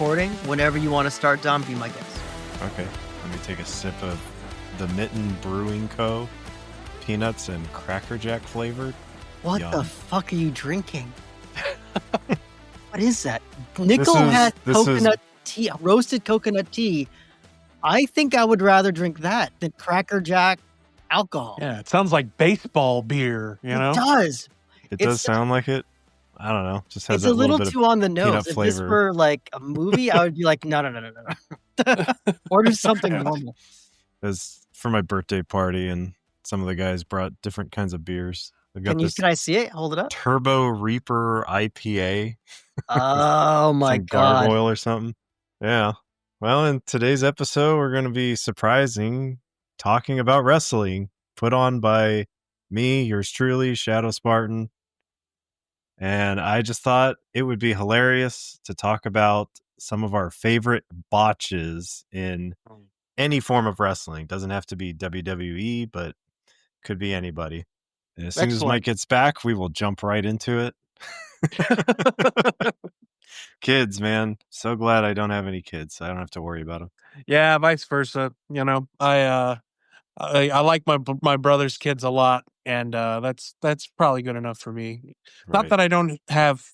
recording. Whenever you want to start, Dom, be my guest. Okay, let me take a sip of the Mitten Brewing Co. Peanuts and Cracker Jack flavored. What Yum. the fuck are you drinking? What is that? Nickel had coconut tea, roasted coconut tea. I think I would rather drink that than Cracker Jack alcohol. Yeah, it sounds like baseball beer, you know? It does. It does sound like it. I don't know. Just has It's that a little bit too on the peanut nose. If flavor. this were like a movie, I would be like, no. Order something normal. It was for my birthday party, and some of the guys brought different kinds of beers. Can I see it? Hold it up. Turbo Reaper IPA. Oh my Some god. gargoyle or something. Yeah. Well, in today's episode, we're going to be talking about wrestling, put on by me, yours truly, ShadoSpartan. And I just thought it would be hilarious to talk about some of our favorite botches in any form of wrestling. Doesn't have to be WWE, but could be anybody. And as soon as Mike gets back, we will jump right into it. Kids, man. So glad I don't have any kids. So I don't have to worry about them. Yeah, vice versa. You know, I like my brother's kids a lot, and that's probably good enough for me. Right. Not that I don't have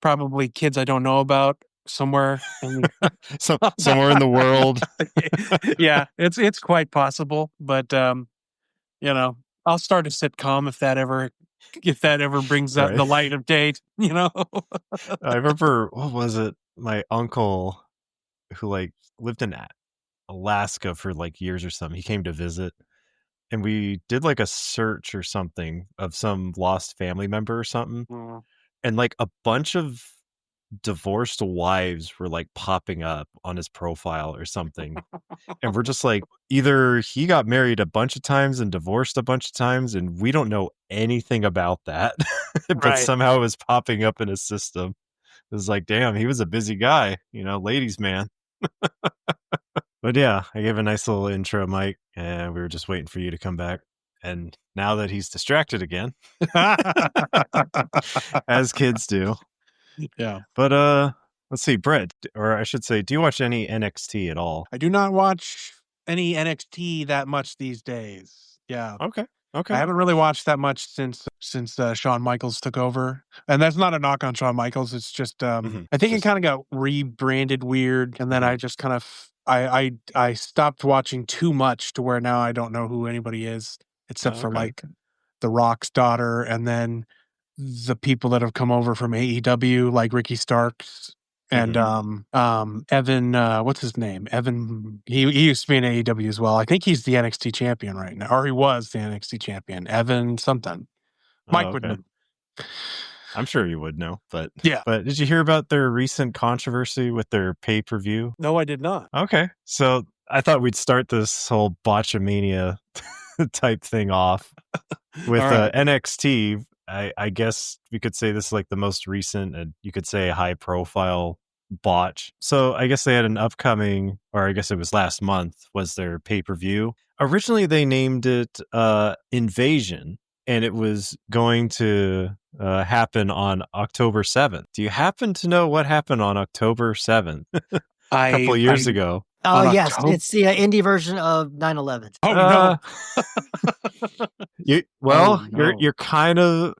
probably kids I don't know about somewhere somewhere in the world. Yeah, it's quite possible, but you know, I'll start a sitcom if that ever brings out the light of day, you know. I remember, what was it? My uncle who lived in Alaska for years or something. He came to visit, and we did a search or something of some lost family member or something. And a bunch of divorced wives were popping up on his profile or something. And we're just either he got married a bunch of times and divorced a bunch of times, and we don't know anything about that. But somehow it was popping up in his system. It was damn, he was a busy guy, ladies man. But yeah, I gave a nice little intro, Mike, and we were just waiting for you to come back. And now that he's distracted again, as kids do. Yeah. But let's see, Brett, or I should say, do you watch any NXT at all? I do not watch any NXT that much these days. Yeah. Okay. I haven't really watched that much since Shawn Michaels took over. And that's not a knock on Shawn Michaels. It's just I think it kind of got rebranded weird, and then I just kind of I stopped watching too much to where now I don't know who anybody is except for The Rock's daughter, and then the people that have come over from AEW, like Ricky Starks and Evan, what's his name? Evan, he used to be in AEW as well. I think he's the NXT champion right now, or he was the NXT champion. Evan something. Mike would know. I'm sure you would know, but yeah. But did you hear about their recent controversy with their pay-per-view? No, I did not. Okay, so I thought we'd start this whole Botchamania type thing off with NXT. I guess we could say this is the most recent, and you could say high profile botch. So I guess they had an upcoming, or I guess it was last month, was their pay-per-view. Originally they named it Invasion, and it was going to happen on October 7th. Do you happen to know what happened on October 7th? A couple of years ago. Oh, yes. It's the indie version of 9/11. Oh, no. You're kind of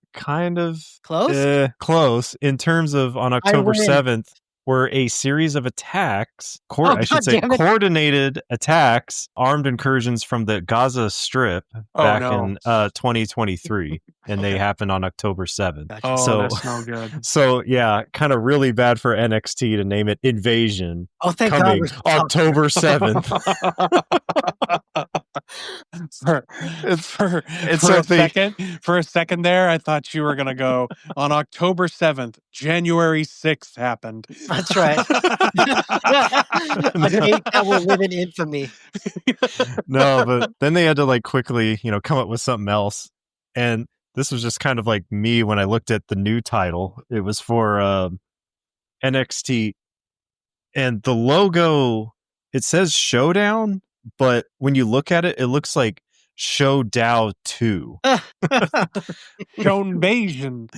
close? Close in terms of on October 7th were a series of attacks, coordinated attacks, armed incursions from the Gaza Strip back in 2023, and they happened on October 7th. Gotcha. Oh, so, that's no good. So, yeah, kind of really bad for NXT to name it Invasion. Oh, thank coming God. October 7th. For a second there, I thought you were going to go on October 7th, January 6th happened. That's right. A date that will live in infamy. No, but then they had to quickly, come up with something else. And this was just kind of me when I looked at the new title. It was for NXT. And the logo, it says Showdown, but when you look at it, it looks like Showdown 2. Showinvasion.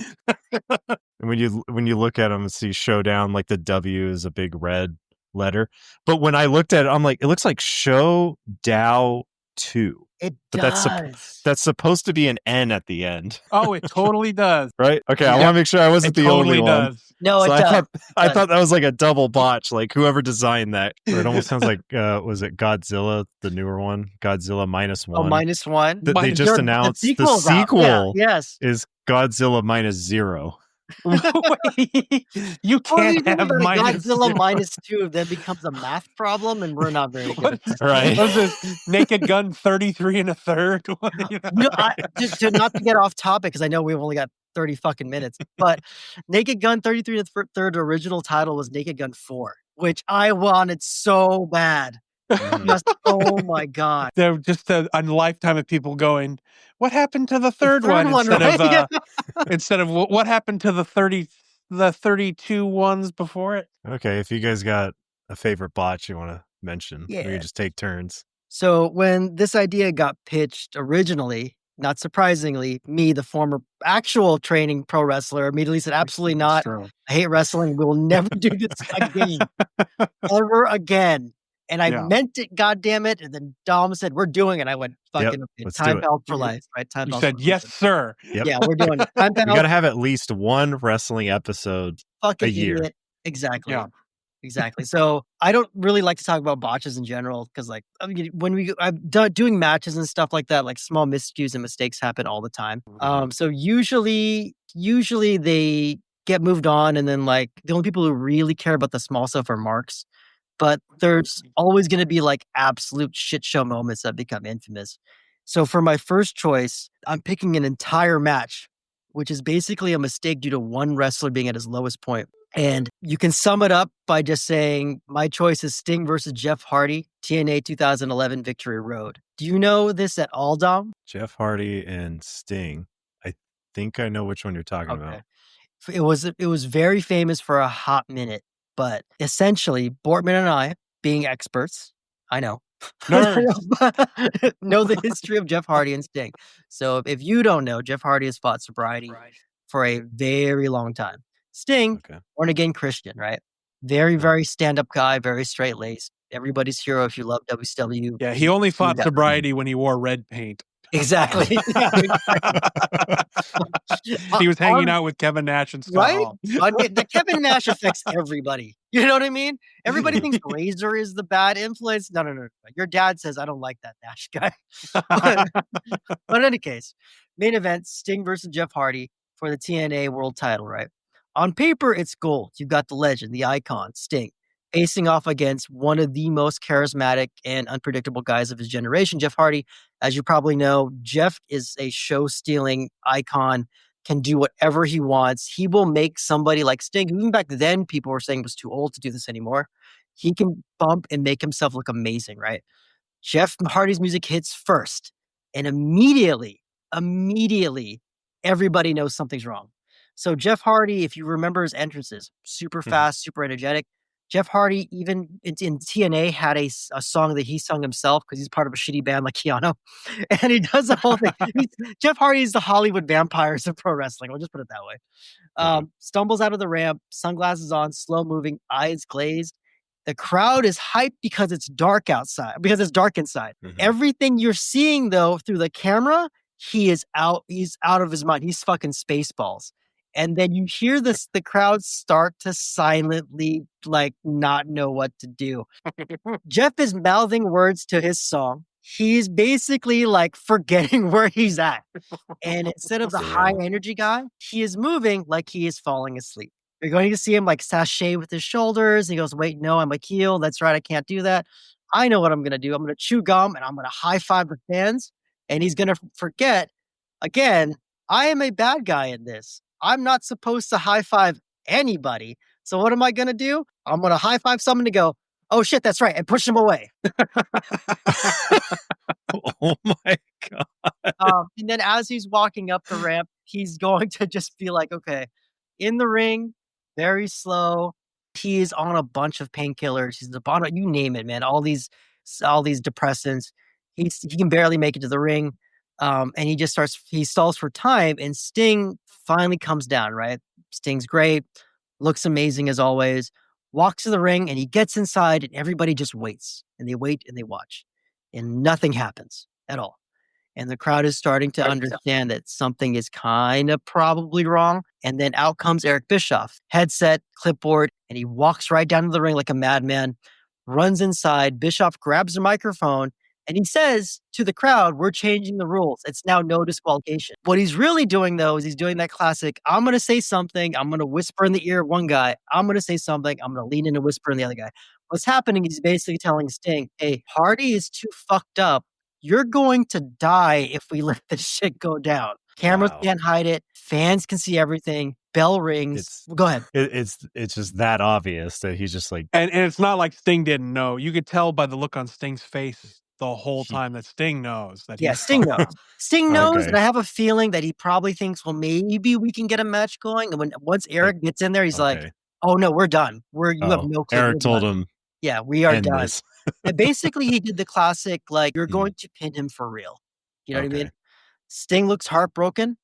And when you look at them and see Showdown, the W is a big red letter. But when I looked at it, I'm like, it looks like Show Dao 2. It But does. that's supposed to be an N at the end. Oh, it totally does. Right? Okay, I Yep. want to make sure I wasn't It the only totally one. does. No, So it does. I thought that was like a double botch. Like whoever designed that, or it almost sounds like was it Godzilla, the newer one, Godzilla -1. Oh, -1. They just announced the sequel yes. is Godzilla -0. Wait, you can't have Godzilla -2 then becomes a math problem, and we're not very good. Right? What's this? Naked Gun 33 1/3. To not to get off topic, because I know we've only got 30 fucking minutes, but Naked Gun 33 1/3 original title was Naked Gun 4, which I wanted so bad. Just, oh my god! They're just a lifetime of people going, "What happened to the third one?" Instead of what happened to the 32 ones before it. Okay, if you guys got a favorite botch you want to mention, we can just take turns. So when this idea got pitched originally, not surprisingly, me, the former actual training pro wrestler, immediately said, "Absolutely not. I hate wrestling. We will never do this again, ever again." And I meant it, goddammit. And then Dom said, "We're doing it." I went, "Fucking time belt for life, right?" You said, "Yes, sir." Yep. Yeah, we're doing it. Time belt. You got to have at least one wrestling episode a year. Idiot. Exactly. Yeah. Exactly. So I don't really like to talk about botches in general because, like, when I'm doing matches and stuff like that, like small miscues and mistakes happen all the time. So usually they get moved on, and then like the only people who really care about the small stuff are marks. But there's always going to be like absolute shit show moments that become infamous. So for my first choice, I'm picking an entire match, which is basically a mistake due to one wrestler being at his lowest point. And you can sum it up by just saying, my choice is Sting versus Jeff Hardy, TNA 2011 Victory Road. Do you know this at all, Dom? Jeff Hardy and Sting. I think I know which one you're talking about. It was very famous for a hot minute, but essentially, Bortman and I, being experts, I know, know the history of Jeff Hardy and Sting. So if you don't know, Jeff Hardy has fought sobriety for a very long time. Sting, born again Christian, right? Very, very stand-up guy, very straight-laced. Everybody's hero if you love WCW. Yeah, he only fought sobriety when he wore red paint. Exactly. He was hanging out with Kevin Nash and Scott Hall. The Kevin Nash affects everybody. You know what I mean? Everybody thinks Razor is the bad influence. No. Your dad says, "I don't like that Nash guy." But in any case, main event, Sting versus Jeff Hardy for the TNA world title, right? On paper, it's gold. You've got the legend, the icon, Sting, facing off against one of the most charismatic and unpredictable guys of his generation, Jeff Hardy. As you probably know, Jeff is a show-stealing icon, can do whatever he wants. He will make somebody like Sting, who even back then people were saying was too old to do this anymore. He can bump and make himself look amazing, right? Jeff Hardy's music hits first, and immediately, everybody knows something's wrong. So Jeff Hardy, if you remember his entrances, super fast, super energetic. Jeff Hardy, even in TNA, had a song that he sung himself because he's part of a shitty band like Keanu. And he does the whole thing. Jeff Hardy is the Hollywood vampires of pro wrestling. We'll just put it that way. Stumbles out of the ramp, sunglasses on, slow moving, eyes glazed. The crowd is hyped because it's dark outside, because it's dark inside. Everything you're seeing, though, through the camera, he's out of his mind. He's fucking Spaceballs. And then you hear the crowd start to silently, like, not know what to do. Jeff is mouthing words to his song. He's basically, like, forgetting where he's at. And instead of the high energy guy, he is moving like he is falling asleep. You're going to see him, like, sashay with his shoulders. He goes, "Wait, no, I'm a heel. That's right. I can't do that. I know what I'm going to do. I'm going to chew gum and I'm going to high-five the fans." And he's going to forget, again, I am a bad guy in this. I'm not supposed to high-five anybody. So what am I going to do? I'm going to high-five someone to go, "Oh, shit, that's right," and push him away. Oh, my God. And then as he's walking up the ramp, he's going to just be like, okay, in the ring, very slow. He is on a bunch of painkillers. He's on, you name it, man. All these depressants. He can barely make it to the ring. And he stalls for time, and Sting finally comes down, right? Sting's great, looks amazing as always, walks to the ring, and he gets inside, and everybody just waits. And they wait and they watch. And nothing happens at all. And the crowd is starting to understand that something is kind of probably wrong. And then out comes Eric Bischoff, headset, clipboard, and he walks right down to the ring like a madman, runs inside. Bischoff grabs the microphone, and he says to the crowd, we're changing the rules. It's now no disqualification. What he's really doing, though, is he's doing that classic, I'm going to say something. I'm going to whisper in the ear of one guy. I'm going to say something. I'm going to lean in and whisper in the other guy. What's happening is he's basically telling Sting, hey, Hardy is too fucked up. You're going to die if we let this shit go down. Cameras can't hide it. Fans can see everything. Bell rings. Go ahead. It's just that obvious that he's just like... And it's not like Sting didn't know. You could tell by the look on Sting's face the whole time that Sting knows. Sting knows. Sting knows, and I have a feeling that he probably thinks, well, maybe we can get a match going. And once Eric gets in there, he's like, oh, no, we're done. You have no clue. Eric told him. Yeah, we are done. And basically, he did the classic, like, you're going to pin him for real. You know what I mean? Sting looks heartbroken.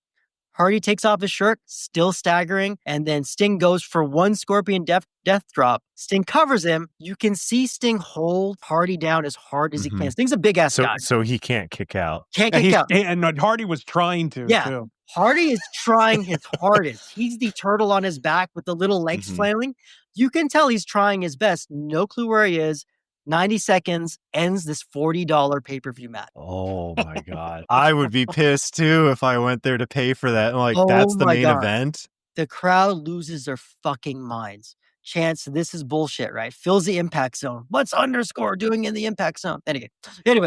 Hardy takes off his shirt, still staggering, and then Sting goes for one Scorpion death drop. Sting covers him. You can see Sting hold Hardy down as hard as he can. Sting's a big-ass guy. So he can't kick out. Can't kick out. And Hardy was trying to, too. Hardy is trying his hardest. He's the turtle on his back with the little legs flailing. You can tell he's trying his best. No clue where he is. 90 seconds, ends this $40 pay-per-view match. Oh my God. I would be pissed too if I went there to pay for that. Like, that's the main event. The crowd loses their fucking minds. Chance, this is bullshit, right? Fills the impact zone. What's underscore doing in the impact zone? Anyway,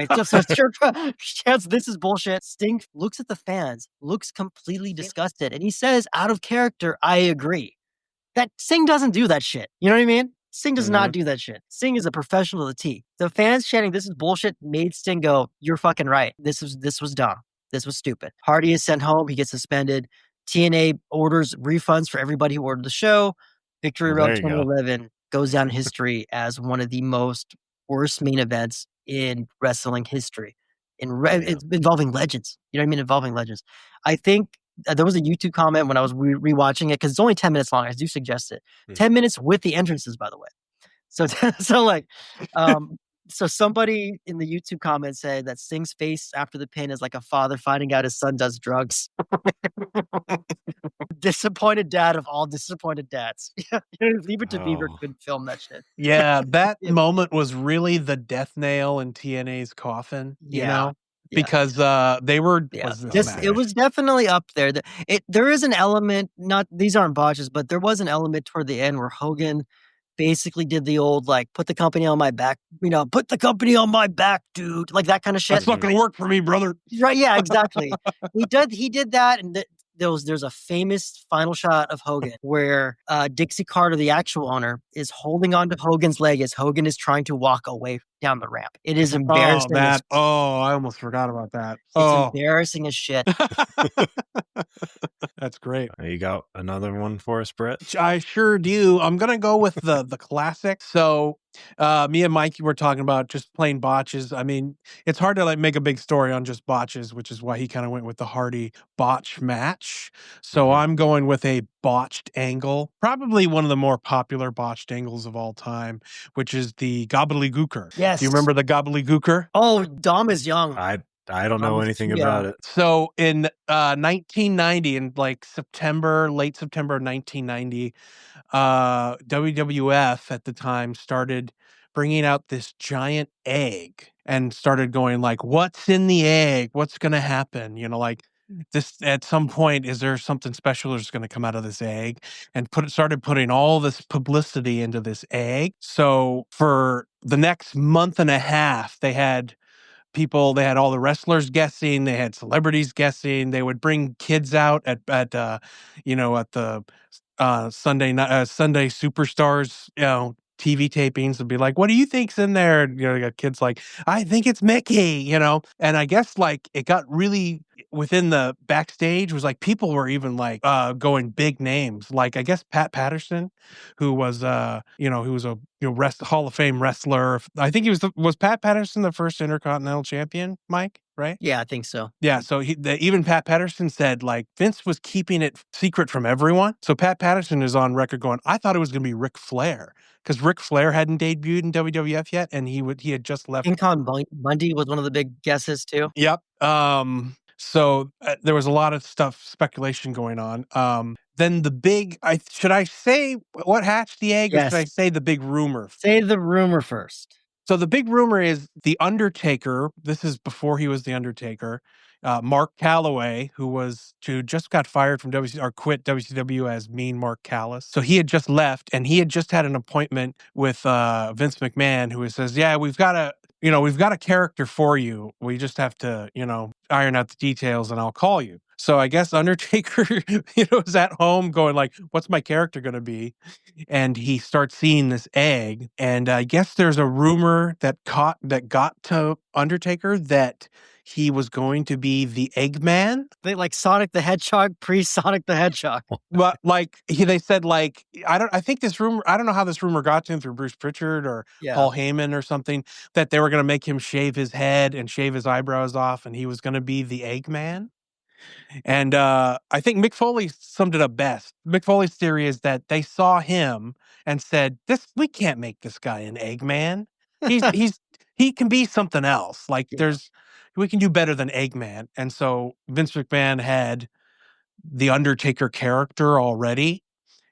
Chance, this is bullshit. Sting looks at the fans, looks completely disgusted, and he says, out of character, I agree. That Sting doesn't do that shit. You know what I mean? Sting does not do that shit. Sting is a professional to the T. The fans chanting, this is bullshit, made Sting go, you're fucking right. This was dumb. This was stupid. Hardy is sent home. He gets suspended. TNA orders refunds for everybody who ordered the show. Victory Road 2011 goes down in history as one of the most worst main events in wrestling history. It's involving legends. You know what I mean? Involving legends. I think there was a YouTube comment when I was rewatching it, because it's only 10 minutes long. I do suggest it. 10 minutes with the entrances, by the way. So somebody in the YouTube comment said that Sting's face after the pin is like a father finding out his son does drugs. Disappointed dad of all disappointed dads. Leave it to Beaver could film that shit. Yeah, that moment was really the death nail in TNA's coffin, you know? Because they were it was definitely up there. There is an element, not these aren't botches, but there was an element toward the end where Hogan basically did the old like put the company on my back, put the company on my back, dude, like that kind of shit. That's not gonna work for me, brother. Right? Yeah, exactly. He did that, and there's a famous final shot of Hogan where Dixie Carter, the actual owner, is holding onto Hogan's leg as Hogan is trying to walk away down the ramp. It is embarrassing. I almost forgot about that. It's embarrassing as shit. That's great. You got another one for us, Brett? I sure do. I'm gonna go with the classic. So me and Mikey were talking about just plain botches. I mean, it's hard to like make a big story on just botches, which is why he kind of went with the Hardy botch match. So I'm going with a botched angle, probably one of the more popular botched angles of all time, which is the gobbledygooker. Yes. Do you remember the gobbledygooker? Oh, Dom is young. I don't know anything about it. So in 1990, in like late September of 1990, WWF at the time started bringing out this giant egg and started going like, what's in the egg? What's going to happen? Like this at some point, is there something special that's going to come out of this egg? And started putting all this publicity into this egg. So for the next month and a half, they had all the wrestlers guessing, they had celebrities guessing, they would bring kids out at the Sunday Superstars, TV tapings and be like, what do you think's in there? You got kids like, I think it's Mickey, and I guess like it got really within the backstage was like people were even like going big names, like I guess Pat Patterson, who was a Hall of Fame wrestler. I think was Pat Patterson the first Intercontinental Champion, Mike? right? Yeah, I think so. Yeah, so even Pat Patterson said, like, Vince was keeping it secret from everyone. So Pat Patterson is on record going, I thought it was going to be Ric Flair, because Ric Flair hadn't debuted in WWF yet, and he had just left. King Kong Bundy was one of the big guesses too. Yep. So there was a lot of speculation going on. Then the big, should I say what hatched the egg, or should I say the big rumor? Say the rumor first. So the big rumor is The Undertaker. This is before he was The Undertaker. Mark Calloway, who just got fired from quit WCW as Mean Mark Callis. So he had just left, and he had just had an appointment with Vince McMahon, who says, "Yeah, we've got a character for you. We just have to, iron out the details, and I'll call you." So I guess Undertaker, is at home going like, "What's my character going to be?" And he starts seeing this egg, and I guess there's a rumor that got to Undertaker that he was going to be the Eggman. They like Sonic the Hedgehog, pre-Sonic the Hedgehog. But they said, like, I think this rumor, I don't know how this rumor got to him, through Bruce Pritchard or Paul Heyman or something, that they were going to make him shave his head and shave his eyebrows off, and he was going to be the Eggman. And I think Mick Foley summed it up best. Mick Foley's theory is that they saw him and said, we can't make this guy an Eggman. He can be something else. Like, we can do better than Eggman. And so Vince McMahon had the Undertaker character already,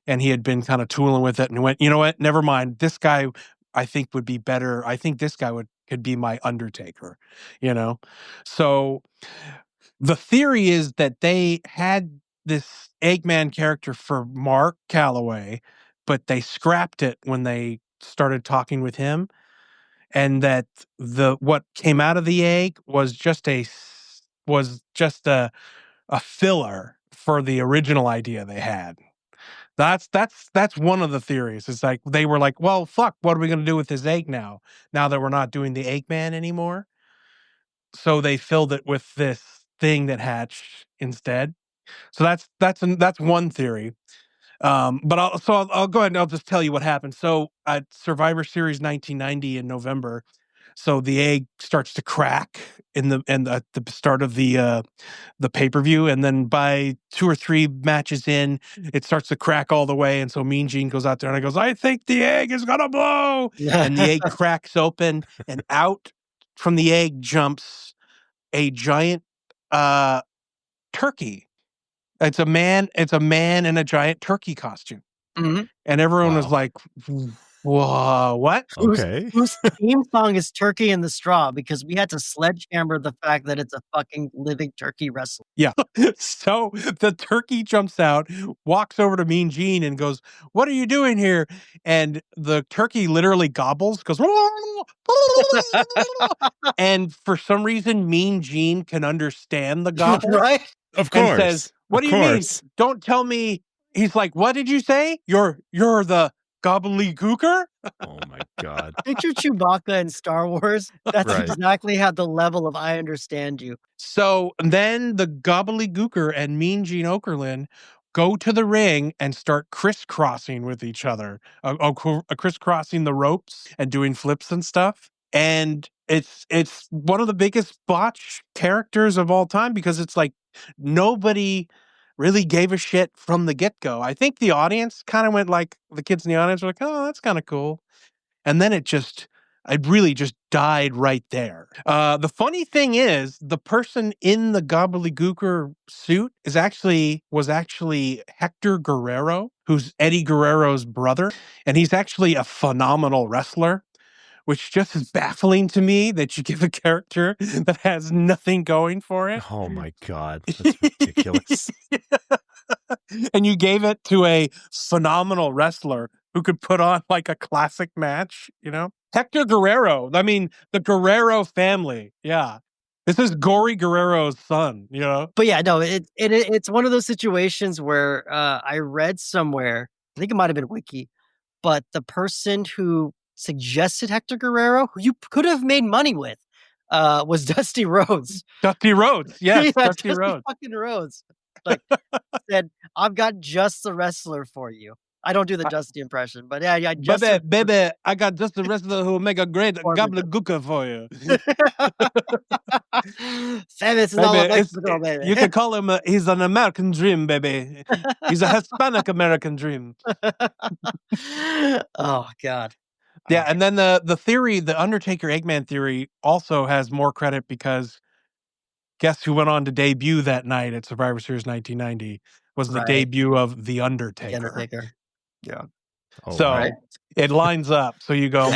and he had been kind of tooling with it, and went, you know what, never mind. This guy, I think, would be better. I think this guy could be my Undertaker, So the theory is that they had this Eggman character for Mark Calloway, but they scrapped it when they started talking with him, and that what came out of the egg was just a filler for the original idea they had. That's one of the theories. It's like they were like, well, fuck, what are we going to do with this egg now that we're not doing the Eggman anymore? So they filled it with this thing that hatched instead. So that's one theory. But I'll go ahead and I'll just tell you what happened. So at Survivor Series 1990 in November, so the egg starts to crack at the start of the pay-per-view, and then by 2 or 3 matches in, it starts to crack all the way, and so Mean Gene goes out there and he goes, "I think the egg is gonna blow," and the egg cracks open, and out from the egg jumps a giant turkey. It's a man in a giant turkey costume. Mm-hmm. And everyone was like, whoa, what? Okay. Whose theme song is Turkey in the Straw, because we had to sledgehammer the fact that it's a fucking living turkey wrestler. Yeah. So the turkey jumps out, walks over to Mean Gene and goes, "What are you doing here?" And the turkey literally gobbles, goes, and for some reason, Mean Gene can understand the gobble. Right? Of course. And says, "What do you mean? Don't tell me." He's like, "What did you say? You're the gobbledygooker?" Oh my God. Picture Chewbacca in Star Wars. That's Right. exactly how the level of I understand you. So then the gobbledygooker and Mean Gene Okerlund go to the ring and start crisscrossing with each other, crisscrossing the ropes and doing flips and stuff. And it's one of the biggest botch characters of all time, because it's like nobody really gave a shit from the get-go. I think the audience kind of went like, the kids in the audience were like, "Oh, that's kind of cool." And then it really just died right there. The funny thing is, the person in the gobbledygooker suit was actually Hector Guerrero, who's Eddie Guerrero's brother. And he's actually a phenomenal wrestler, which just is baffling to me that you give a character that has nothing going for it. Oh my God. That's ridiculous. And you gave it to a phenomenal wrestler who could put on like a classic match, Hector Guerrero. I mean, the Guerrero family. Yeah. This is Gory Guerrero's son, But yeah, no, it's one of those situations where I read somewhere, I think it might have been Wiki, but the person who suggested Hector Guerrero, who you could have made money with, was Dusty Rhodes. Dusty Rhodes, yes, yeah, Dusty Rhodes. Fucking Rhodes. Like, said, "I've got just the wrestler for you." I don't do the Dusty impression, but yeah, baby, I got just the wrestler who will make a great gobbledygooker for you. Famous in all of Mexico, baby. You can call him, he's an American dream, baby. He's a Hispanic American dream. Oh, God. Yeah, and then the theory, the Undertaker Eggman theory also has more credit because guess who went on to debut that night at Survivor Series 1990 was the debut of The Undertaker. The Undertaker. Yeah. Oh, So wow. it lines up. So you go,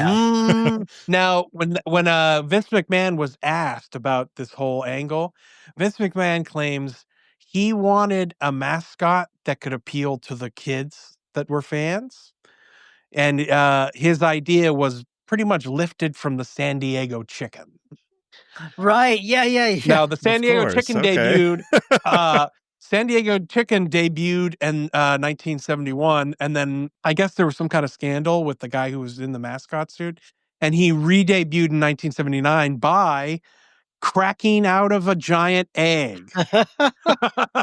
Now, when Vince McMahon was asked about this whole angle, Vince McMahon claims he wanted a mascot that could appeal to the kids that were fans. And his idea was pretty much lifted from the San Diego Chicken. Right. Yeah. Now, the San Diego course, Chicken okay. debuted. San Diego Chicken debuted in 1971, and then I guess there was some kind of scandal with the guy who was in the mascot suit, and he re-debuted in 1979 by cracking out of a giant egg.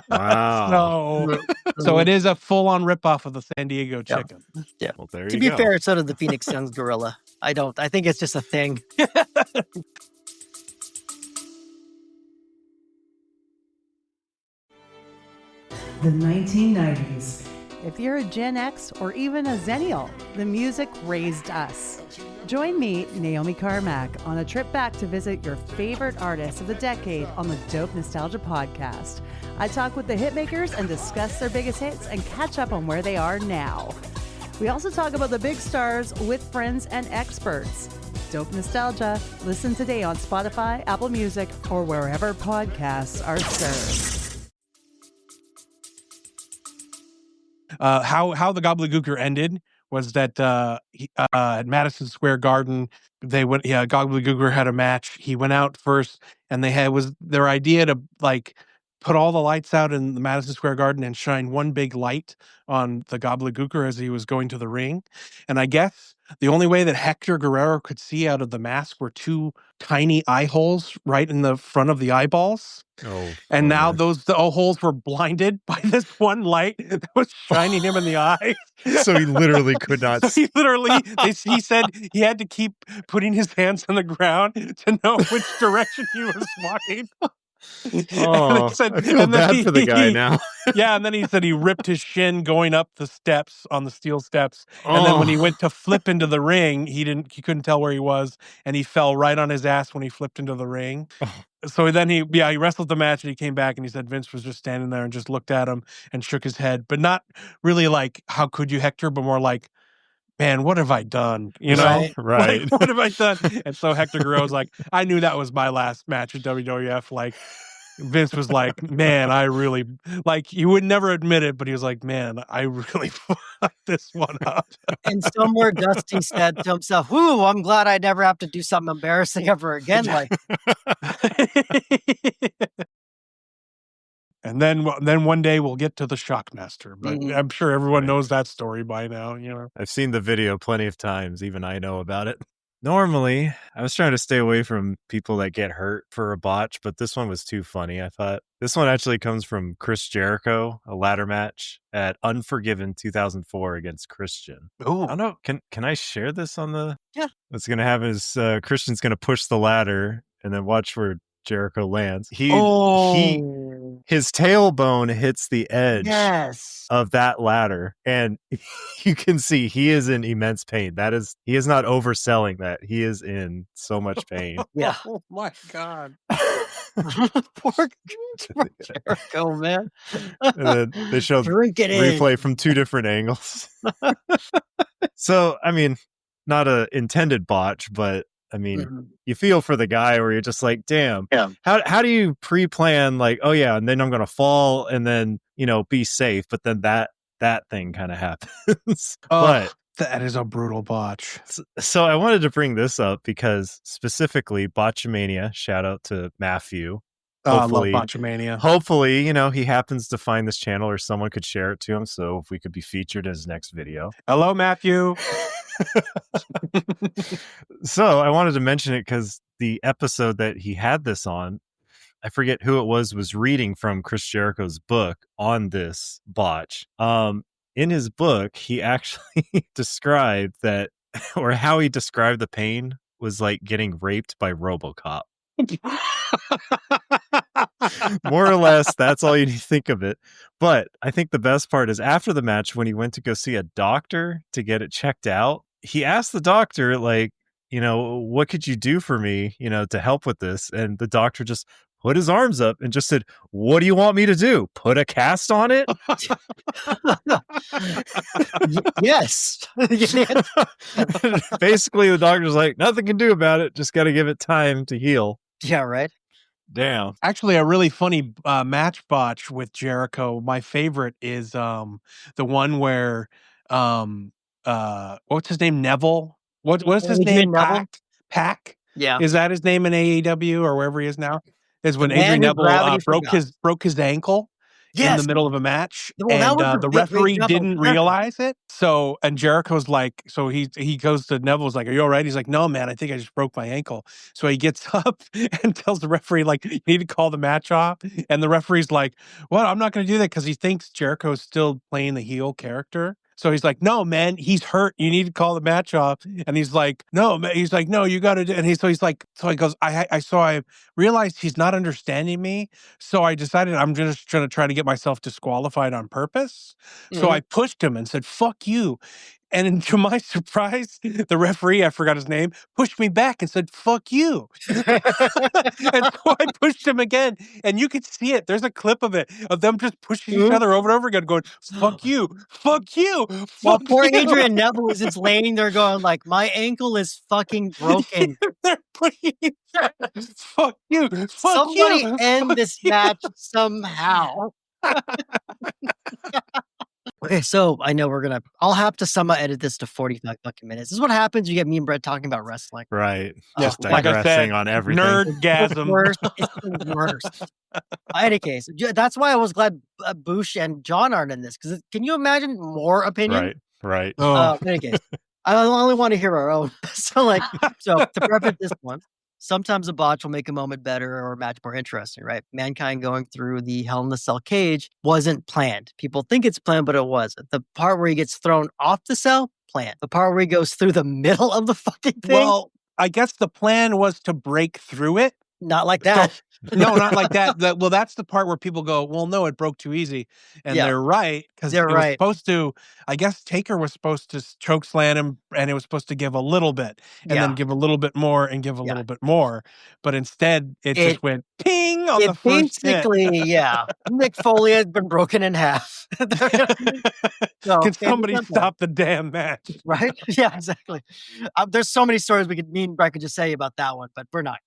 Wow. So it is a full-on ripoff of the San Diego Chicken. Yeah. Well, there To you be go. fair, so did the Phoenix Suns gorilla. I think it's just a thing. The 1990s. If you're a Gen X or even a Zennial, the music raised us. Join me, Naomi Carmack, on a trip back to visit your favorite artists of the decade on the Dope Nostalgia podcast. I talk with the hitmakers and discuss their biggest hits and catch up on where they are now. We also talk about the big stars with friends and experts. Dope Nostalgia. Listen today on Spotify, Apple Music, or wherever podcasts are served. How the Gobbledygooker ended was that at Madison Square Garden, Gobbledygooker had a match. He went out first, and was their idea to like put all the lights out in the Madison Square Garden and shine one big light on the Gobbledygooker as he was going to the ring. And I guess the only way that Hector Guerrero could see out of the mask were two tiny eye holes right in the front of the eyeballs. And now the holes were blinded by this one light that was shining him in the eye. So he literally could not. So he said he had to keep putting his hands on the ground to know which direction he was walking. Oh, I feel bad for the guy now. Yeah, and then he said he ripped his shin going up the steps on the steel steps, and then when he went to flip into the ring, he couldn't tell where he was, and he fell right on his ass when he flipped into the ring. So then he wrestled the match, and he came back, and he said Vince was just standing there and just looked at him and shook his head, but not really like, how could you, Hector, but more like, man, what have I done? You know, right. Like, what have I done? And so Hector Guerrero's like, I knew that was my last match at WWF. Like, Vince was like, man, I really, like, he would never admit it, but he was like, man, I really fucked this one up. And somewhere Dusty said to himself, "Whoo, I'm glad I never have to do something embarrassing ever again." Like, and then one day we'll get to the Shockmaster, but I'm sure everyone knows that story by now. You know, I've seen the video plenty of times. Even I know about it. Normally, I was trying to stay away from people that get hurt for a botch, but this one was too funny, I thought. This one actually comes from Chris Jericho, a ladder match at Unforgiven 2004 against Christian. Ooh. I don't know. Can I share this on the... Yeah. What's going to happen is Christian's going to push the ladder and then watch where Jericho lands. His tailbone hits the edge of that ladder, and you can see he is in immense pain. He is not overselling that. He is in so much pain. Yeah. Oh my God. Poor Jericho, man. And then they showed replay from two different angles. So, I mean, not a intended botch, but I mean, you feel for the guy where you're just like, damn, how do you pre-plan like, oh yeah, and then I'm going to fall and then, be safe. But then that thing kind of happens. But that is a brutal botch. So I wanted to bring this up because specifically Botchamania, shout out to Matthew. I love Botchamania. Hopefully, he happens to find this channel or someone could share it to him. So if we could be featured in his next video. Hello, Matthew. So I wanted to mention it because the episode that he had this on, I forget who it was reading from Chris Jericho's book on this botch. In his book, he actually described that, or how he described the pain was like getting raped by RoboCop. More or less, that's all you need to think of it. But I think the best part is after the match, when he went to go see a doctor to get it checked out, he asked the doctor, like, what could you do for me, to help with this? And the doctor just put his arms up and just said, "What do you want me to do? Put a cast on it?" Yes. Basically, the doctor's like, nothing can do about it. Just got to give it time to heal. Yeah, right. Damn. Actually, a really funny match botch with Jericho. My favorite is the one where what's his name? Neville. What's his name? Pac. Yeah. Is that his name in AEW or wherever he is now? Is when man Adrian who Neville gravity broke his ankle in the Yes. middle of a match, Well, that and was a the great referee job of didn't Jericho. realize it. So, and Jericho's like, so he goes to Neville's like, "Are you all right?" He's like, "No, man, I think I just broke my ankle." So he gets up and tells the referee, like, "You need to call the match off." And the referee's like, "What? I'm not going to do that," because he thinks Jericho's still playing the heel character. So he's like, "No, man, he's hurt. You need to call the match off." And he's like, "No, man." He's like, "No, you got to do." And he goes, I realized he's not understanding me. So I decided I'm just going to try to get myself disqualified on purpose. So I pushed him and said, "Fuck you." And to my surprise, the referee, I forgot his name, pushed me back and said, "Fuck you." And so I pushed him again. And you could see it. There's a clip of it, of them just pushing each other over and over again, going, "Fuck you, fuck you, Well, fuck poor you." Adrian Neville is just laying there going like, my ankle is fucking broken. They're pushing each other. Fuck you, fuck Somebody you. end fuck this you. match somehow. Okay, so I know I'll have to somehow edit this to 45 fucking minutes. This is what happens. You get me and Brett talking about wrestling. Right. Oh, Just Like I digressing said, on everything. The nerdgasm. worst. It's the worst. In any case, that's why I was glad Boosh and John aren't in this, because can you imagine more opinion? Right. In any case, I only want to hear our own. So to preface this one, sometimes a botch will make a moment better or a match more interesting, right? Mankind going through the Hell in a Cell cage wasn't planned. People think it's planned, but it wasn't. The part where he gets thrown off the cell, planned. The part where he goes through the middle of the fucking thing, Well, I guess the plan was to break through it. not like that. No, not like that. Well, that's the part where people go, "Well, no, it broke too easy," and Yeah. they're right, because They're it was right. supposed to. I guess Taker was supposed to choke slam him, and it was supposed to give a little bit, and then give a little bit more, and give a little bit more. But instead, it just went ping on the first hit. Basically, Mick Foley has been broken in half. Can somebody stop the damn match? Right? Yeah, exactly. There's so many stories me and Brett could just say about that one, but we're not.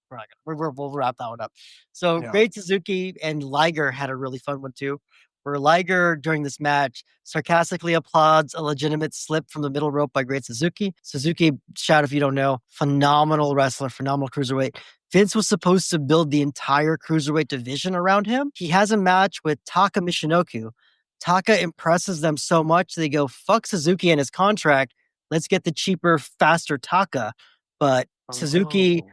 We'll wrap that one up. So Great Suzuki and Liger had a really fun one too, where Liger during this match sarcastically applauds a legitimate slip from the middle rope by Great Suzuki. Suzuki, shout if you don't know, phenomenal wrestler, phenomenal cruiserweight. Vince was supposed to build the entire cruiserweight division around him. He has a match with Taka Michinoku. Taka impresses them so much, they go, fuck Suzuki and his contract. Let's get the cheaper, faster Taka. But Suzuki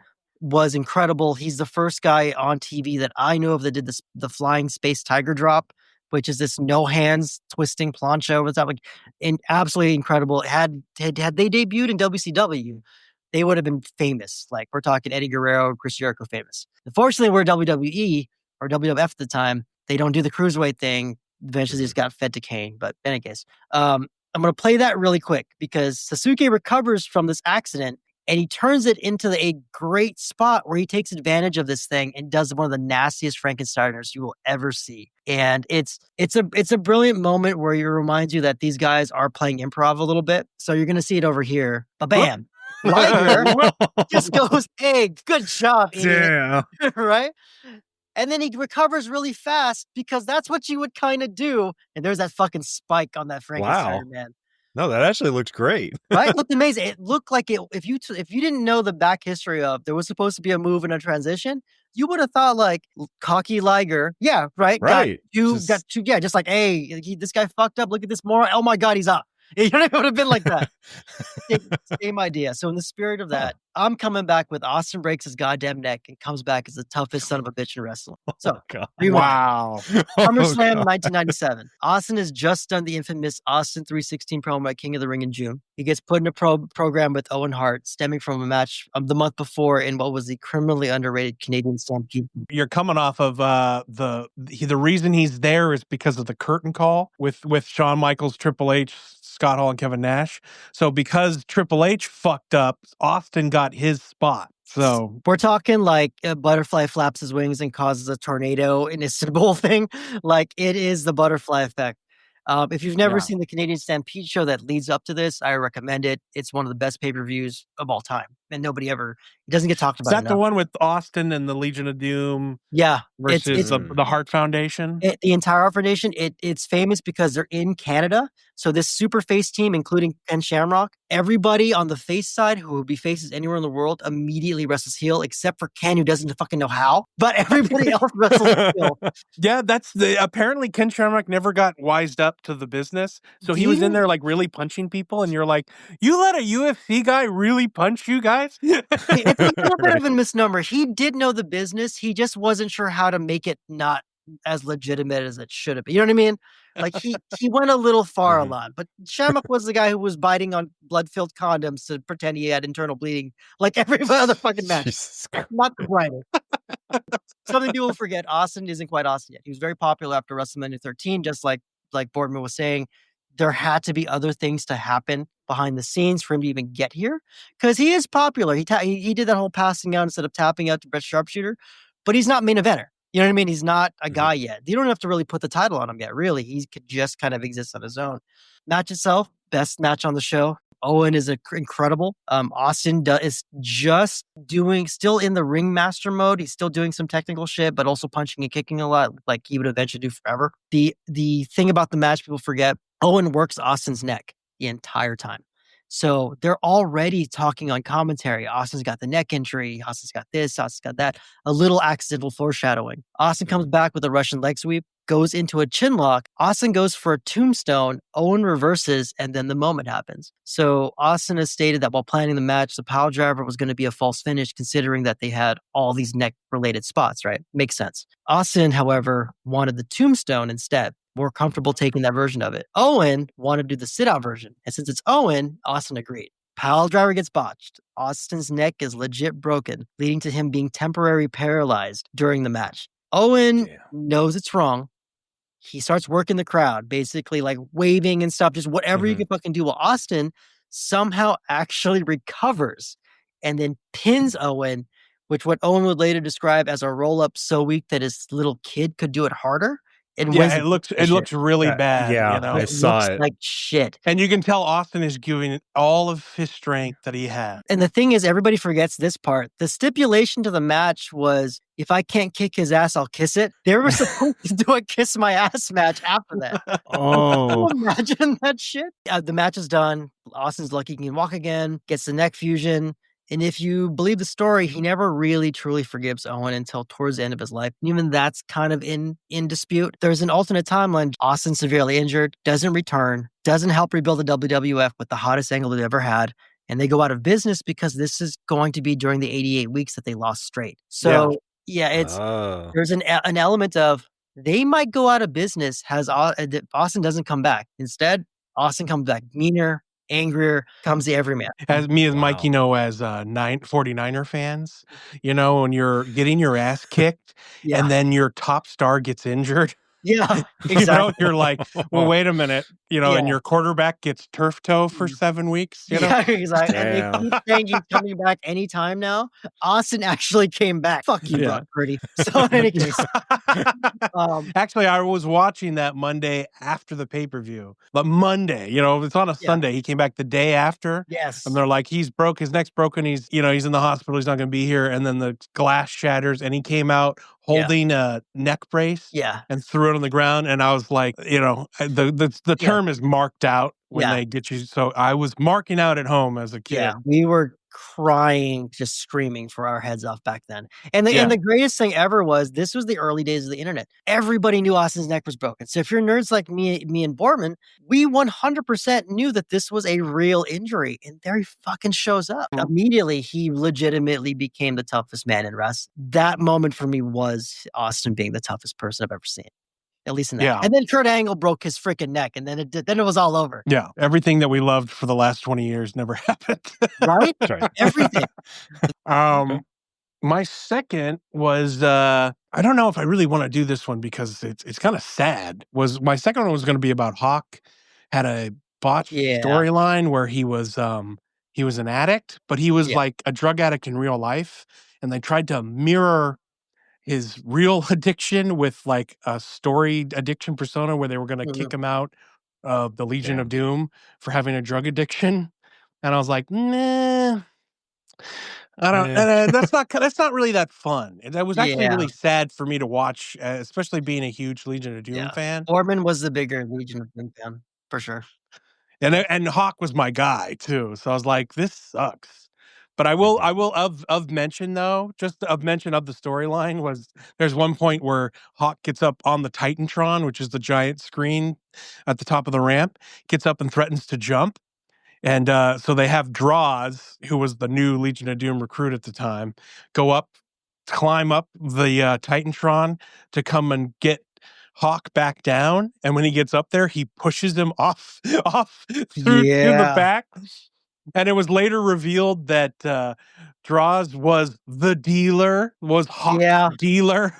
was incredible. He's the first guy on TV that I know of that did the flying space tiger drop, which is this no hands twisting plancha over the top, absolutely incredible. Had they debuted in WCW, they would have been famous. Like we're talking Eddie Guerrero, Chris Jericho famous. Unfortunately, we're WWE or WWF at the time. They don't do the cruiserweight thing. Eventually, just got fed to Kane. But in any case, I'm going to play that really quick because Sasuke recovers from this accident. And he turns it into a great spot where he takes advantage of this thing and does one of the nastiest Frankensteiners you will ever see. And it's a brilliant moment where it reminds you that these guys are playing improv a little bit. So you're going to see it over here. Bam. Liger just goes, "Hey, good job, idiot." Yeah. Right? And then he recovers really fast because that's what you would kind of do. And there's that fucking spike on that Frankensteiner, man. No, that actually looked great. Right? It looked amazing. It looked like it. If you didn't know the back history of there was supposed to be a move and a transition, you would have thought like cocky Liger. Yeah, right. Right. Got two. Yeah, just like, hey, this guy fucked up. Look at this moron. Oh my God, he's up. You know, it would have been like that. Same idea. So in the spirit of that, I'm coming back with Austin breaks his goddamn neck and comes back as the toughest son of a bitch in wrestling. So, wow. SummerSlam 1997. Austin has just done the infamous Austin 316 promo at King of the Ring in June. He gets put in a program with Owen Hart, stemming from a match of the month before in what was the criminally underrated Canadian Stampede. You're coming off of the reason he's there is because of the curtain call with Shawn Michaels, Triple H, Scott Hall, and Kevin Nash. So because Triple H fucked up, Austin got his spot. So we're talking like a butterfly flaps his wings and causes a tornado in Istanbul thing. Like it is the butterfly effect. If you've never seen the Canadian Stampede show that leads up to this, I recommend it. It's one of the best pay-per-views of all time. And it doesn't get talked about. Is that the one with Austin and the Legion of Doom? Yeah. Versus the Hart Foundation? The entire Hart Foundation, it's famous because they're in Canada. So this super face team, including Ken Shamrock, everybody on the face side who would be faces anywhere in the world immediately wrestles heel, except for Ken, who doesn't fucking know how. But everybody else wrestles heel. Yeah, apparently Ken Shamrock never got wised up to the business. So he was in there like really punching people, and you're like, you let a UFC guy really punch you guys? It's a little bit of a misnomer. He did know the business. He just wasn't sure how to make it not as legitimate as it should have been. You know what I mean? Like he went a little far a lot, but Shamrock was the guy who was biting on blood-filled condoms to pretend he had internal bleeding like every other fucking match. Not the brightest. Something people forget, Austin isn't quite Austin yet. He was very popular after WrestleMania 13, just like Boardman was saying. There had to be other things to happen behind the scenes for him to even get here, because he is popular. He did that whole passing out instead of tapping out to Brett Sharpshooter, but he's not main eventer. You know what I mean? He's not a guy yet. You don't have to really put the title on him yet, really. He could just kind of exist on his own. Match itself, best match on the show. Owen is incredible. Austin is just still in the ringmaster mode. He's still doing some technical shit, but also punching and kicking a lot, like he would eventually do forever. The thing about the match people forget, Owen works Austin's neck the entire time. So they're already talking on commentary. Austin's got the neck injury. Austin's got this. Austin's got that. A little accidental foreshadowing. Austin comes back with a Russian leg sweep, goes into a chin lock. Austin goes for a tombstone. Owen reverses, and then the moment happens. So Austin has stated that while planning the match, the pile driver was going to be a false finish, considering that they had all these neck-related spots, right? Makes sense. Austin, however, wanted the tombstone instead. More comfortable taking that version of it. Owen wanted to do the sit-out version. And since it's Owen, Austin agreed. Pile driver gets botched. Austin's neck is legit broken, leading to him being temporarily paralyzed during the match. Owen knows it's wrong. He starts working the crowd, basically like waving and stuff, just whatever you can fucking do. While Austin somehow actually recovers and then pins Owen, which what Owen would later describe as a roll-up so weak that his little kid could do it harder. It looks really bad. Yeah, you know? I saw it. Like shit. And you can tell Austin is giving all of his strength that he had. And the thing is, everybody forgets this part. The stipulation to the match was, if I can't kick his ass, I'll kiss it. They were supposed to do a kiss my ass match after that. Oh. Imagine that shit. The match is done. Austin's lucky he can walk again, gets the neck fusion. And if you believe the story, he never really truly forgives Owen until towards the end of his life. And even that's kind of in dispute. There's an alternate timeline. Austin severely injured, doesn't return, doesn't help rebuild the WWF with the hottest angle they've ever had. And they go out of business because this is going to be during the 88 weeks that they lost straight. So there's an element of they might go out of business as Austin doesn't come back. Instead, Austin comes back meaner, angrier, comes the everyman. As Mike, as 49er fans, when you're getting your ass kicked and then your top star gets injured. Yeah, exactly. You're like, well, wait a minute, and your quarterback gets turf toe for 7 weeks. Yeah, exactly. And they keep saying he's coming back anytime now. Austin actually came back. Fuck you, Brock Purdy. So in any case, actually, I was watching that Monday after the pay-per-view. But Monday, it's on a Sunday. He came back the day after. Yes. And they're like, his neck's broken. He's in the hospital. He's not going to be here. And then the glass shatters, and he came out holding a neck brace. Yeah. And threw it on the ground. And I was like, the term is marked out when they get you. So I was marking out at home as a kid. Yeah, we were crying, just screaming for our heads off back then. And the greatest thing ever was this was the early days of the internet. Everybody knew Austin's neck was broken. So if you're nerds like me and Bortman, we 100% knew that this was a real injury. And there he fucking shows up. Immediately, he legitimately became the toughest man in wrestling. That moment for me was Austin being the toughest person I've ever seen. At least in that. Yeah. And then Kurt Angle broke his freaking neck, and then it was all over. Yeah. Everything that we loved for the last 20 years never happened. Right? Everything. My second was I don't know if I really want to do this one because it's kind of sad. My second one was going to be about Hawk. Had a Botch storyline where he was an addict, but he was like a drug addict in real life, and they tried to mirror his real addiction with like a story addiction persona where they were going to kick him out of the Legion of Doom for having a drug addiction. And I was like, nah, I don't, that's not really that fun. It was actually really sad for me to watch, especially being a huge Legion of Doom fan. Orman was the bigger Legion of Doom fan, for sure. And Hawk was my guy too. So I was like, this sucks. But I will of mention though, just of mention of the storyline was there's one point where Hawk gets up on the Titantron, which is the giant screen at the top of the ramp, gets up and threatens to jump. And so they have Draws, who was the new Legion of Doom recruit at the time, climb up the Titantron to come and get Hawk back down. And when he gets up there, he pushes him off through the back. And it was later revealed that Draws was the dealer, was Hawk's dealer.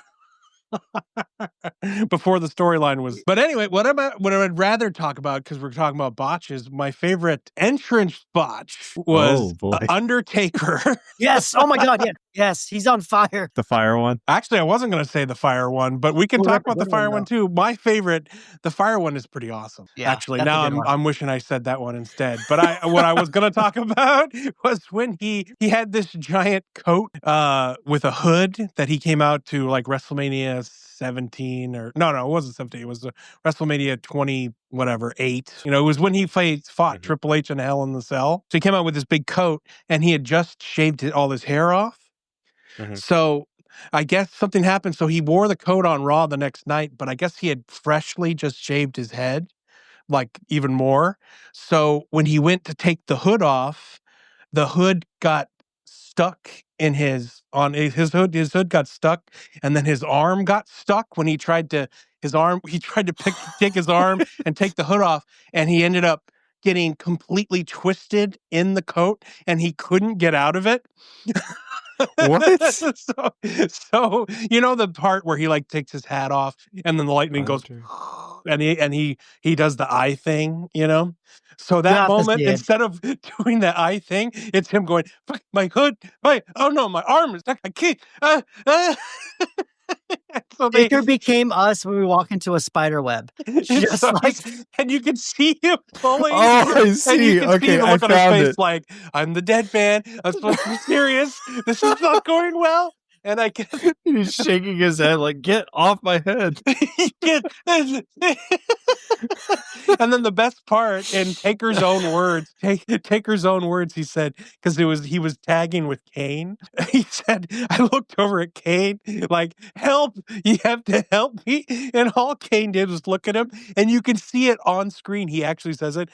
Before the storyline was. But anyway, what I'd rather talk about, because we're talking about botches, my favorite entrance botch was Undertaker. Yes. Oh my God. Yes. He's on fire. The fire one. Actually, I wasn't going to say the fire one, but we can talk about the fire one too. My favorite, the fire one is pretty awesome. Yeah, actually, now I'm wishing I said that one instead. But what I was going to talk about was when he had this giant coat with a hood that he came out to like WrestleMania 17 or no, it wasn't 17. It was WrestleMania 8. You know, it was when he fought Triple H in Hell in the Cell. So he came out with this big coat, and he had just shaved all his hair off. So I guess something happened. So he wore the coat on Raw the next night, but I guess he had freshly just shaved his head, like even more. So when he went to take the hood off, the hood got stuck in his hood got stuck, and then his arm got stuck when he tried to take his arm and take the hood off, and he ended up getting completely twisted in the coat, and he couldn't get out of it. What? So you know the part where he like takes his hat off and then the lightning goes and he does the eye thing, you know? So that moment, instead of doing the eye thing, it's him going, fuck my hood, oh no, my arm is stuck, I can't. So Baker became us when we walk into a spider web. Just and you can see him pulling. Oh, I see. And you can Okay, see the look I on his found face it. like, I'm the dead man. I'm supposed to be serious. This is not going well. And I guess he's shaking his head like, get off my head. And then the best part, in Taker's own words, he said, because he was tagging with Kane. He said, I looked over at Kane, like, help, you have to help me. And all Kane did was look at him, and you can see it on screen. He actually says it.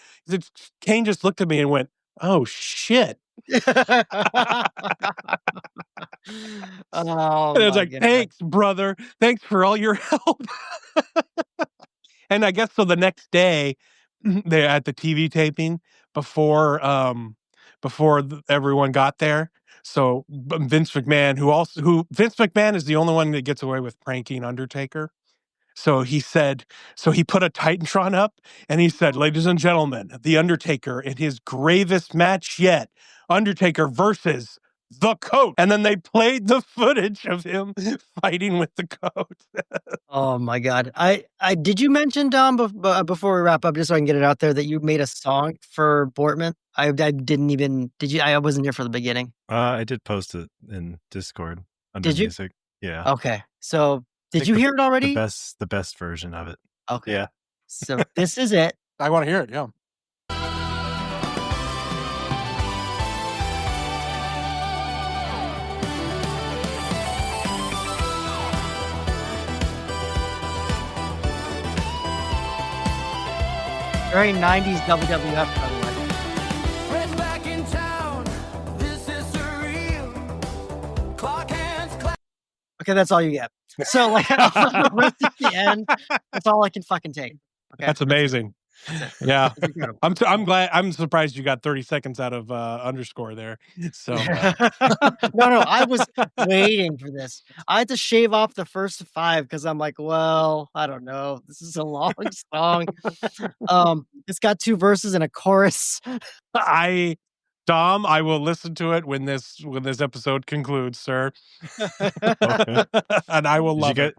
Kane just looked at me and went, oh shit. And I was like, thanks, brother. Thanks for all your help. And I guess so the next day, they're at the TV taping before everyone got there. So Vince McMahon, Vince McMahon is the only one that gets away with pranking Undertaker. So he put a Titantron up, and he said, ladies and gentlemen, The Undertaker in his gravest match yet, Undertaker versus the coat. And then they played the footage of him fighting with the coat. Oh my God. I did you mention, Dom, before we wrap up, just so I can get it out there, that you made a song for Bortman? I didn't even, did you? I wasn't here for the beginning. I did post it in Discord under did you? music. Yeah. Okay. So did you hear it already? The best version of it. Okay. Yeah. So this is it. I want to hear it. Yeah. Very 90s WWF, by the way. Okay, that's all you get. So like the rest at the end, that's all I can fucking take. Okay, that's amazing. That's it. Yeah, It's incredible. I'm glad. I'm surprised you got 30 seconds out of underscore there. So no, I was waiting for this. I had to shave off the first 5 because I'm like, well, I don't know. This is a long song. It's got 2 verses and a chorus. Dom, I will listen to it when this episode concludes, sir. Okay. And I will love it.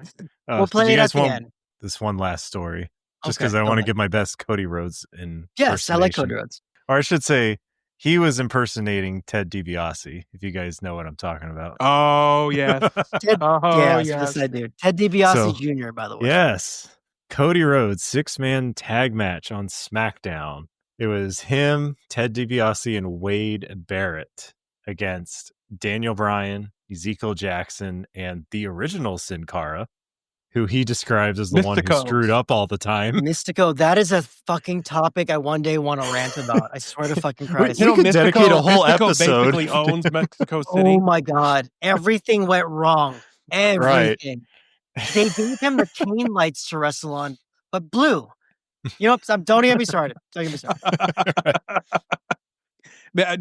We'll play it at the end. This one last story, just Okay, because I go want to ahead. give my best Cody Rhodes in. Yes, I like Cody Rhodes. Or I should say, he was impersonating Ted DiBiase. If you guys know what I'm talking about. Oh yes, Yes, I do. Ted DiBiase Jr. By the way. Yes, Cody Rhodes 6-man tag match on SmackDown. It was him, Ted DiBiase, and Wade Barrett against Daniel Bryan, Ezekiel Jackson, and the original Sin Cara, who he describes as the one who screwed up all the time. Mystico, that is a fucking topic I one day want to rant about. I swear to fucking Christ. You could dedicate a whole episode. Basically owns Mexico City. Oh my God. Everything went wrong. Everything. Right. They gave him the chain lights to wrestle on, but blue. You know, don't get me started. Don't get me started.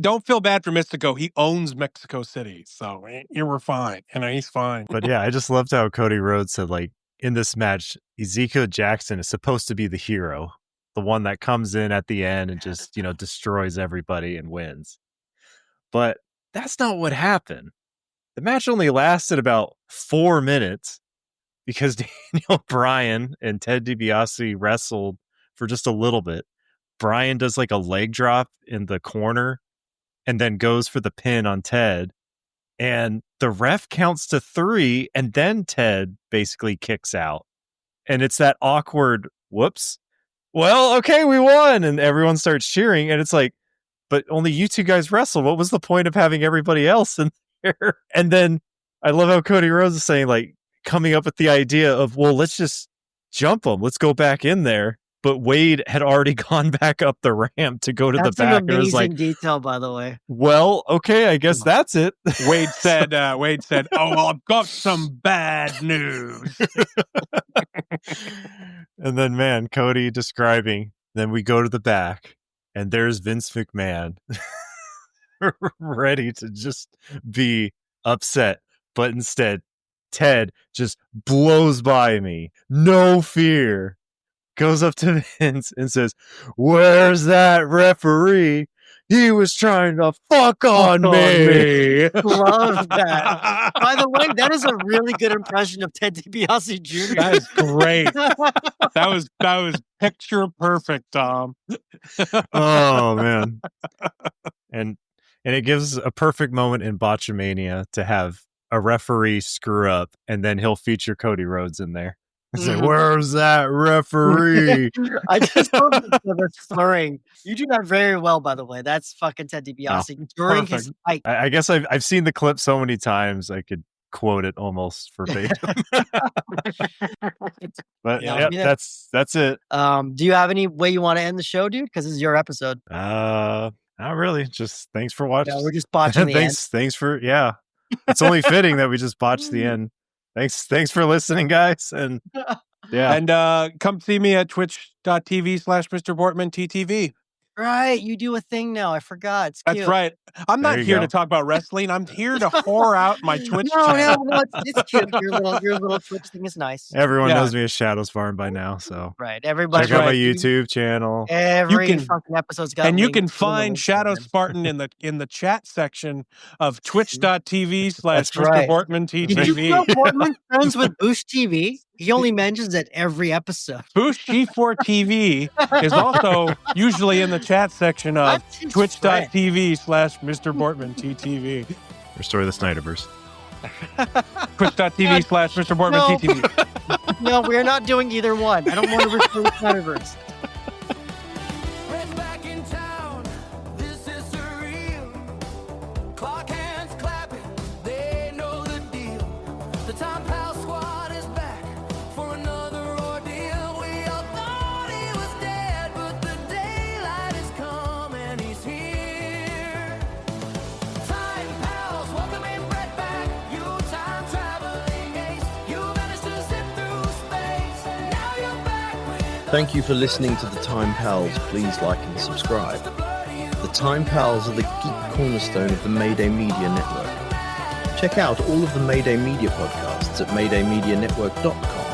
Don't feel bad for Mystico. He owns Mexico City, so you were fine. He's fine. But yeah, I just loved how Cody Rhodes said, like, in this match, Ezekiel Jackson is supposed to be the hero, the one that comes in at the end and just, destroys everybody and wins. But that's not what happened. The match only lasted about 4 minutes because Daniel Bryan and Ted DiBiase wrestled for just a little bit. Bryan does like a leg drop in the corner and then goes for the pin on Ted. And the ref counts to 3, and then Ted basically kicks out. And it's that awkward, whoops. Well, okay, we won. And everyone starts cheering. And it's like, but only you 2 guys wrestled. What was the point of having everybody else in there? And then I love how Cody Rhodes is saying, like, coming up with the idea of, well, let's just jump them. Let's go back in there. But Wade had already gone back up the ramp to go to the back. That's an amazing detail, by the way. Well, okay, I guess that's it. Wade said, "Oh, well, I've got some bad news." And then, man, Cody describing. Then we go to the back, and there's Vince McMahon, ready to just be upset. But instead, Ted just blows by me, no fear. Goes up to Vince and says, "Where's that referee? He was trying to fuck on me." Love that. By the way, that is a really good impression of Ted DiBiase Jr. That is great. that was picture perfect, Tom. Oh man. And it gives a perfect moment in Botchamania to have a referee screw up, and then he'll feature Cody Rhodes in there. Say, where's that referee? I just love the slurring. You do that very well, by the way. That's fucking Ted DiBiase during his fight. I guess I've seen the clip so many times I could quote it almost verbatim. But yeah, that's it. Do you have any way you want to end the show, dude? Because this is your episode. Not really. Just thanks for watching. Yeah, we're just botching the end. Thanks for It's only fitting that we just botched the end. Thanks for listening, guys. And yeah. And come see me at twitch.tv/Mr. Bortman TTV. Right. You do a thing now. I forgot. It's cute. That's right. I'm not here to talk about wrestling. I'm here to whore out my Twitch channel. No, it's cute. Your little Twitch thing is nice. Everyone knows me as ShadoSpartan by now, so right. Everybody check out my YouTube channel. Every fucking episode's got. And you can find ShadoSpartan in the chat section of twitch.tv/Mr. Bortman TTV. Did you know Bortman's friends with Boosh TV? He only mentions it every episode. Boosh G4 TV is also usually in the chat section of twitch.tv/Mr. Bortman TTV. Restore the Snyderverse. Twitch.tv/Mr. Bortman TTV. No, we're not doing either one. I don't want to restore the Snyderverse. For another ordeal, we all thought he was dead, but the Thank you for listening to the Time Pals. Please like and subscribe. The Time Pals are the geek cornerstone of the Mayday Media Network. Check out all of the Mayday Media podcasts at maydaymedianetwork.com